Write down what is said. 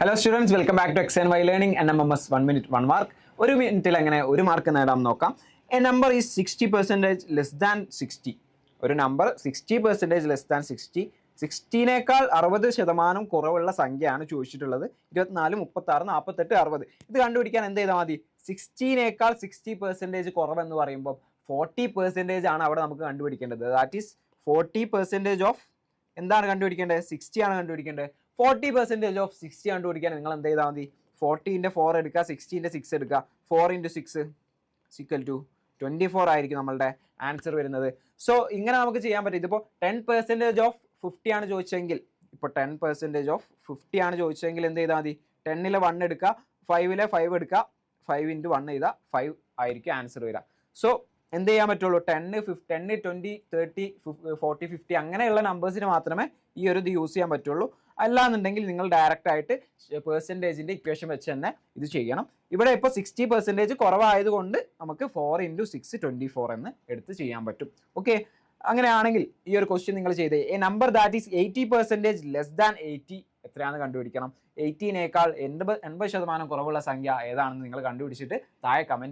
Hello students, welcome back to X and Y learning NMMS 1 minute 1 mark. ഒരു മിനിറ്റിൽ എങ്ങനെ ഒരു മാർക്ക് നേടാം നോക്കാം. A number is 60% less than 60. ഒരു നമ്പർ 60% ലെസ് ദാൻ 60, 60നേക്കാൾ 60% കുറവുള്ള സംഖ്യയാണ് ചോദിച്ചിട്ടുള്ളത്. 24, 36, 48, 60. ഇത് കണ്ടുപിടിക്കാൻ എന്ത് ചെയ്താൽ മതി? 60നേക്കാൾ 60% കുറവെന്ന് പറയുമ്പോൾ 40% ആണ് അവിടെ നമുക്ക് കണ്ടുപിടിക്കേണ്ടത്. ദാറ്റ് ഈസ് 40% ഓഫ് എന്താണ് കണ്ടുപിടിക്കേണ്ടത്? 60 ആണ് കണ്ടുപിടിക്കേണ്ടത്. 40% ഓഫ് 60 കണ്ടുപിടിക്കാൻ നിങ്ങൾ എന്ത് ചെയ്താൽ മതി? 40 × 4 എടുക്കുക, 60 × 6 എടുക്കുക. 4 × 6 = 24 ആയിരിക്കും നമ്മളുടെ ആൻസർ വരുന്നത്. സോ ഇങ്ങനെ നമുക്ക് ചെയ്യാൻ പറ്റും. ഇതിപ്പോൾ 10% ഓഫ് 50 ആണ് ചോദിച്ചെങ്കിൽ, ഇപ്പോൾ 10% ഓഫ് 50 ആണ് ചോദിച്ചെങ്കിൽ എന്ത് ചെയ്താൽ മതി? 10ൽ 1 എടുക്കുക, 5ൽ 5 എടുക്കുക, 5 × 1 ചെയ്താൽ 5 ആയിരിക്കും ആൻസർ വരിക. സോ എന്ത് ചെയ്യാൻ പറ്റുള്ളൂ? 10, 20, 30, 40, 50 അങ്ങനെയുള്ള നമ്പേഴ്സിന് മാത്രമേ ഈ ഒരു ഇത് യൂസ് ചെയ്യാൻ പറ്റുള്ളൂ. അല്ലാന്നുണ്ടെങ്കിൽ നിങ്ങൾ ഡയറക്റ്റ് ആയിട്ട് പെർസെൻറ്റേജിൻ്റെ ഇക്വേഷൻ വെച്ച് തന്നെ ഇത് ചെയ്യണം. ഇവിടെ ഇപ്പോൾ 60% കുറവായതുകൊണ്ട് നമുക്ക് 4 × 6 24 എന്ന് എടുത്ത് ചെയ്യാൻ പറ്റും. ഓക്കെ, അങ്ങനെയാണെങ്കിൽ ഈ ഒരു ക്വസ്റ്റ്യൻ നിങ്ങൾ ചെയ്തേ. A number that is 80% less than 80 എത്രയാണെന്ന് കണ്ടുപിടിക്കണം. 80നേക്കാൾ 80% കുറവുള്ള സംഖ്യ ഏതാണെന്ന് നിങ്ങൾ കണ്ടുപിടിച്ചിട്ട് താഴെ കമൻറ്റ്